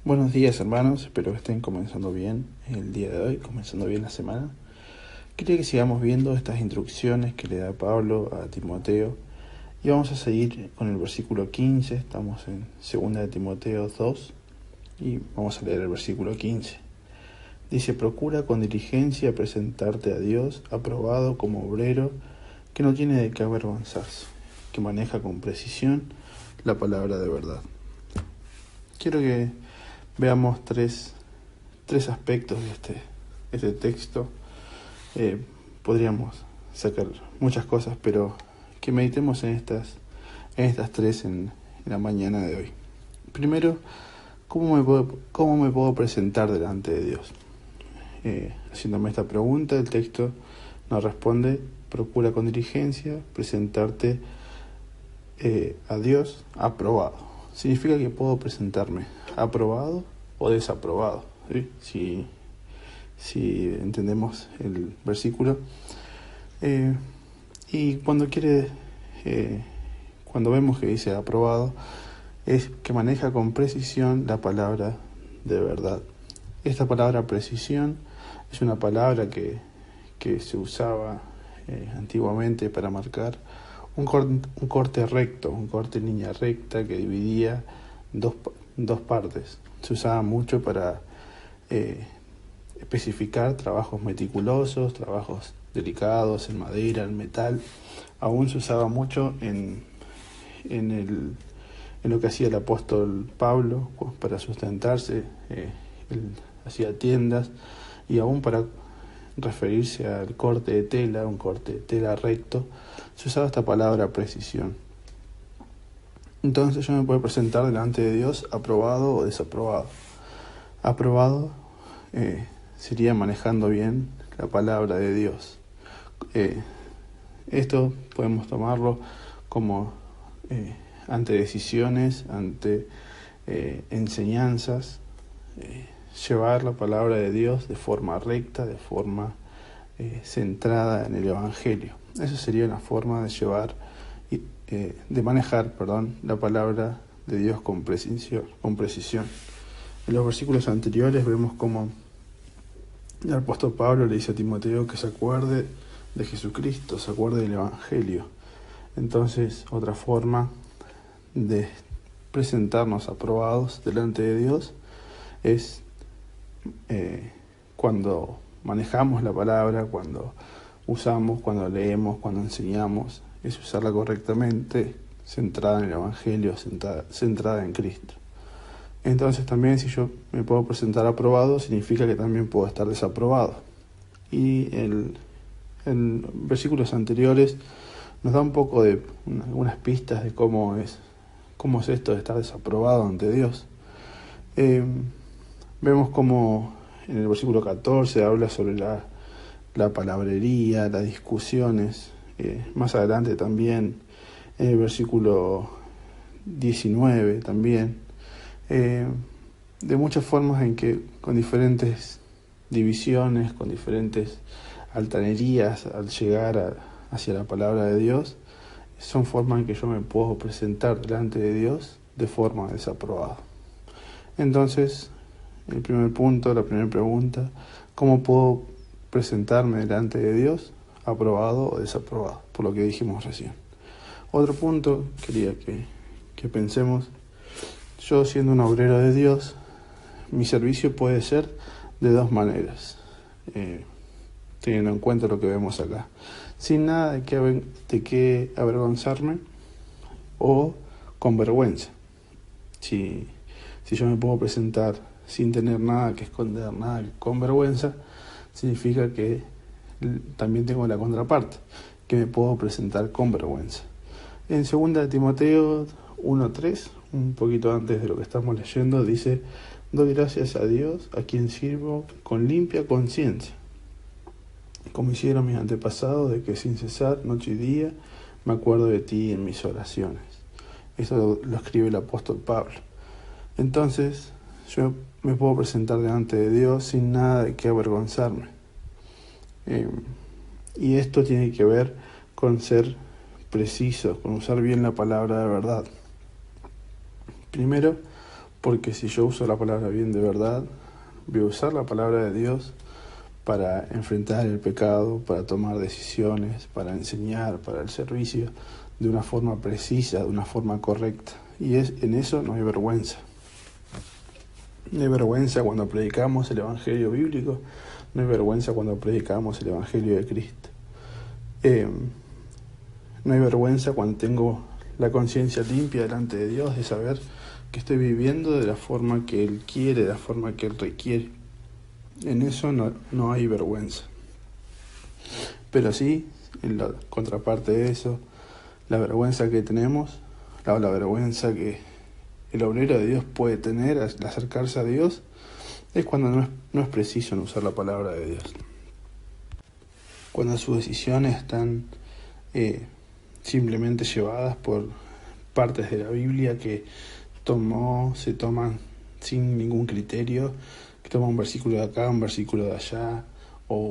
Buenos días hermanos, espero que estén comenzando bien el día de hoy, comenzando bien la semana. Quería que sigamos viendo estas instrucciones que le da Pablo a Timoteo y vamos a seguir con el versículo 15, estamos en 2 de Timoteo 2 y vamos a leer el versículo 15. Dice: procura con diligencia presentarte a Dios aprobado como obrero que no tiene de qué avergonzarse, que maneja con precisión la palabra de verdad. Quiero que veamos tres aspectos de este texto. Podríamos sacar muchas cosas, pero que meditemos en estas tres en la mañana de hoy. Primero, ¿cómo me puedo presentar delante de Dios? Haciéndome esta pregunta, el texto nos responde: procura con diligencia presentarte a Dios aprobado. Significa que puedo presentarme aprobado o desaprobado, ¿sí? Si entendemos el versículo. Y cuando vemos que dice aprobado, es que maneja con precisión la palabra de verdad. Esta palabra precisión es una palabra que se usaba antiguamente para marcar un corte recto, un corte en línea recta que dividía dos partes. Se usaba mucho para especificar trabajos meticulosos, trabajos delicados en madera, en metal. Aún se usaba mucho en lo que hacía el apóstol Pablo para sustentarse. Él hacía tiendas, y aún para referirse al corte de tela, un corte de tela recto, se usaba esta palabra precisión. Entonces yo me puedo presentar delante de Dios aprobado o desaprobado. Aprobado sería manejando bien la palabra de Dios. Esto podemos tomarlo como ante decisiones, ante enseñanzas, llevar la palabra de Dios de forma recta, de forma centrada en el Evangelio. Esa sería una forma de llevar, de manejar, la palabra de Dios con precisión. En los versículos anteriores vemos cómo el apóstol Pablo le dice a Timoteo que se acuerde de Jesucristo, se acuerde del Evangelio. Entonces, otra forma de presentarnos aprobados delante de Dios es cuando manejamos la palabra, cuando usamos, cuando leemos, cuando enseñamos, es usarla correctamente, centrada en el Evangelio, centrada en Cristo. Entonces también, si yo me puedo presentar aprobado, significa que también puedo estar desaprobado. Y en versículos anteriores nos da un poco de algunas pistas de cómo es esto de estar desaprobado ante Dios. Vemos como en el versículo 14 habla sobre la palabrería, las discusiones. Más adelante también, en el versículo 19 también, de muchas formas en que con diferentes divisiones, con diferentes altanerías al llegar hacia la palabra de Dios, son formas en que yo me puedo presentar delante de Dios de forma desaprobada. Entonces, el primer punto, la primera pregunta: ¿cómo puedo presentarme delante de Dios? ¿Aprobado o desaprobado? Por lo que dijimos recién. Otro punto, quería que pensemos: yo, siendo un obrero de Dios, mi servicio puede ser de dos maneras, teniendo en cuenta lo que vemos acá: sin nada de qué avergonzarme, o con vergüenza. Si yo me puedo presentar sin tener nada que esconder, nada con vergüenza, significa que también tengo la contraparte, que me puedo presentar con vergüenza. En 2 de Timoteo 1:3, un poquito antes de lo que estamos leyendo, dice: doy gracias a Dios, a quien sirvo con limpia conciencia, como hicieron mis antepasados, de que sin cesar, noche y día, me acuerdo de ti en mis oraciones. Eso lo escribe el apóstol Pablo. Entonces, yo me puedo presentar delante de Dios sin nada de qué avergonzarme. Y esto tiene que ver con ser preciso, con usar bien la palabra de verdad. Primero, porque si yo uso la palabra bien de verdad, voy a usar la palabra de Dios para enfrentar el pecado, para tomar decisiones, para enseñar, para el servicio, de una forma precisa, de una forma correcta. Y en eso no hay vergüenza. No hay vergüenza cuando predicamos el Evangelio bíblico, no hay vergüenza cuando predicamos el Evangelio de Cristo. No hay vergüenza cuando tengo la conciencia limpia delante de Dios, de saber que estoy viviendo de la forma que Él quiere, de la forma que Él requiere. En eso no hay vergüenza. Pero sí, en la contraparte de eso, la vergüenza que tenemos, la vergüenza que el obrero de Dios puede tener al acercarse a Dios, es cuando no es preciso en usar la palabra de Dios. Cuando sus decisiones están simplemente llevadas por partes de la Biblia que se toman sin ningún criterio, que toman un versículo de acá, un versículo de allá, o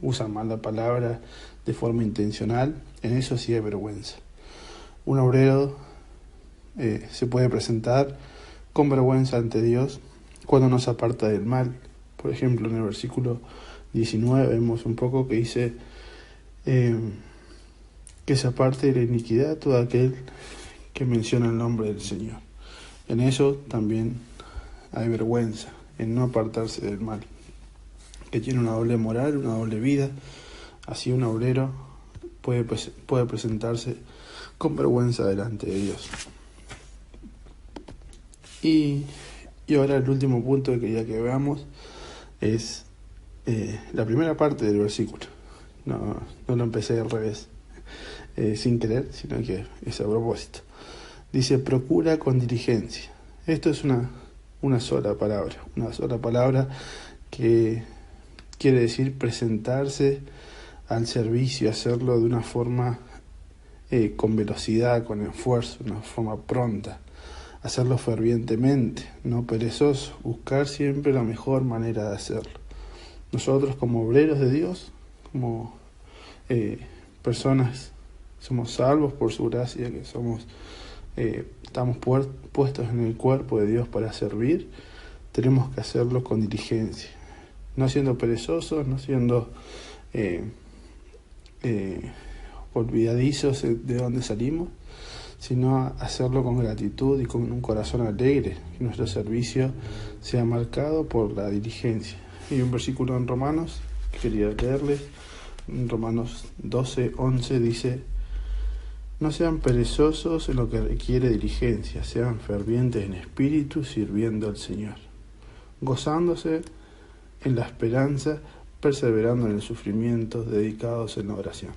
usan mal la palabra de forma intencional, en eso sí hay vergüenza. Un obrero se puede presentar con vergüenza ante Dios cuando no se aparta del mal. Por ejemplo, en el versículo 19 vemos un poco que dice que se aparte de la iniquidad todo aquel que menciona el nombre del Señor. En eso también hay vergüenza, en no apartarse del mal, que tiene una doble moral, una doble vida. Así un obrero puede presentarse con vergüenza delante de Dios. Y ahora el último punto que quería que veamos es la primera parte del versículo. No lo empecé al revés, sin querer, sino que es a propósito. Dice, procura con diligencia. Esto es una sola palabra que quiere decir presentarse al servicio, hacerlo de una forma con velocidad, con esfuerzo, una forma pronta, hacerlo fervientemente, no perezoso, buscar siempre la mejor manera de hacerlo. Nosotros como obreros de Dios, como personas, somos salvos por su gracia, que estamos puestos en el cuerpo de Dios para servir, tenemos que hacerlo con diligencia, no siendo perezosos, no siendo olvidadizos de dónde salimos, sino hacerlo con gratitud y con un corazón alegre, que nuestro servicio sea marcado por la diligencia. Y un versículo en Romanos, que quería leerles, en Romanos 12:11 dice, no sean perezosos en lo que requiere diligencia, sean fervientes en espíritu, sirviendo al Señor, gozándose en la esperanza, perseverando en el sufrimiento, dedicados en la oración.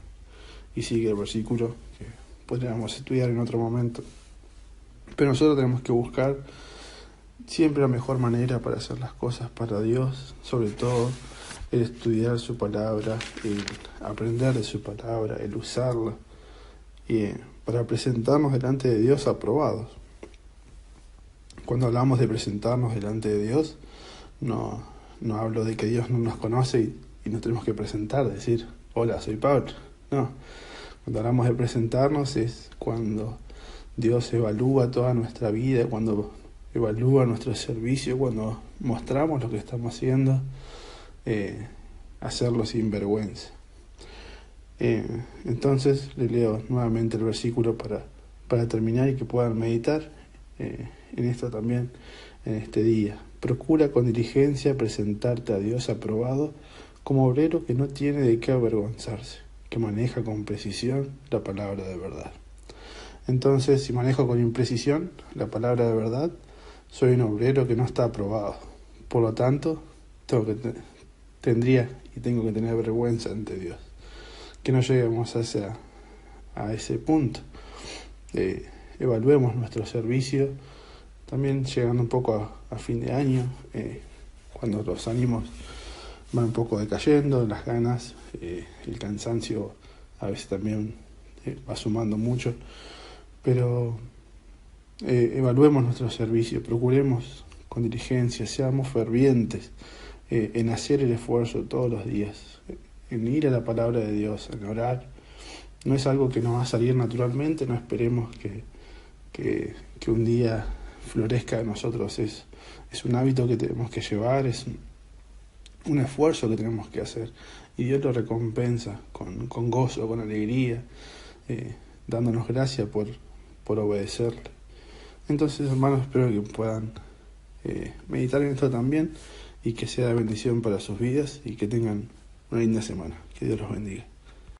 Y sigue el versículo que podríamos estudiar en otro momento. Pero nosotros tenemos que buscar siempre la mejor manera para hacer las cosas para Dios, sobre todo el estudiar su palabra, el aprender de su palabra, el usarla, y para presentarnos delante de Dios aprobados. Cuando hablamos de presentarnos delante de Dios, no hablo de que Dios no nos conoce y nos tenemos que presentar, decir, hola, soy Pablo. No, cuando hablamos de presentarnos es cuando Dios evalúa toda nuestra vida, cuando evalúa nuestro servicio, cuando mostramos lo que estamos haciendo, hacerlo sin vergüenza. Entonces le leo nuevamente el versículo para terminar y que puedan meditar en esto también en este día. Procura con diligencia presentarte a Dios aprobado como obrero que no tiene de qué avergonzarse, que maneja con precisión la palabra de verdad. Entonces, si manejo con imprecisión la palabra de verdad, soy un obrero que no está aprobado. Por lo tanto, tengo que tener vergüenza ante Dios. Que no lleguemos a ese punto. Evaluemos nuestro servicio, también llegando un poco a fin de año, cuando los ánimos van un poco decayendo, las ganas, el cansancio a veces también va sumando mucho, pero evaluemos nuestro servicio, procuremos con diligencia, seamos fervientes en hacer el esfuerzo todos los días, en ir a la palabra de Dios, en orar. No es algo que nos va a salir naturalmente, no esperemos que un día florezca en nosotros. Es un hábito que tenemos que llevar, es un esfuerzo que tenemos que hacer, y Dios lo recompensa con gozo, con alegría, dándonos gracia por obedecerle. Entonces, hermanos, espero que puedan meditar en esto también, y que sea de bendición para sus vidas, y que tengan una linda semana. Que Dios los bendiga.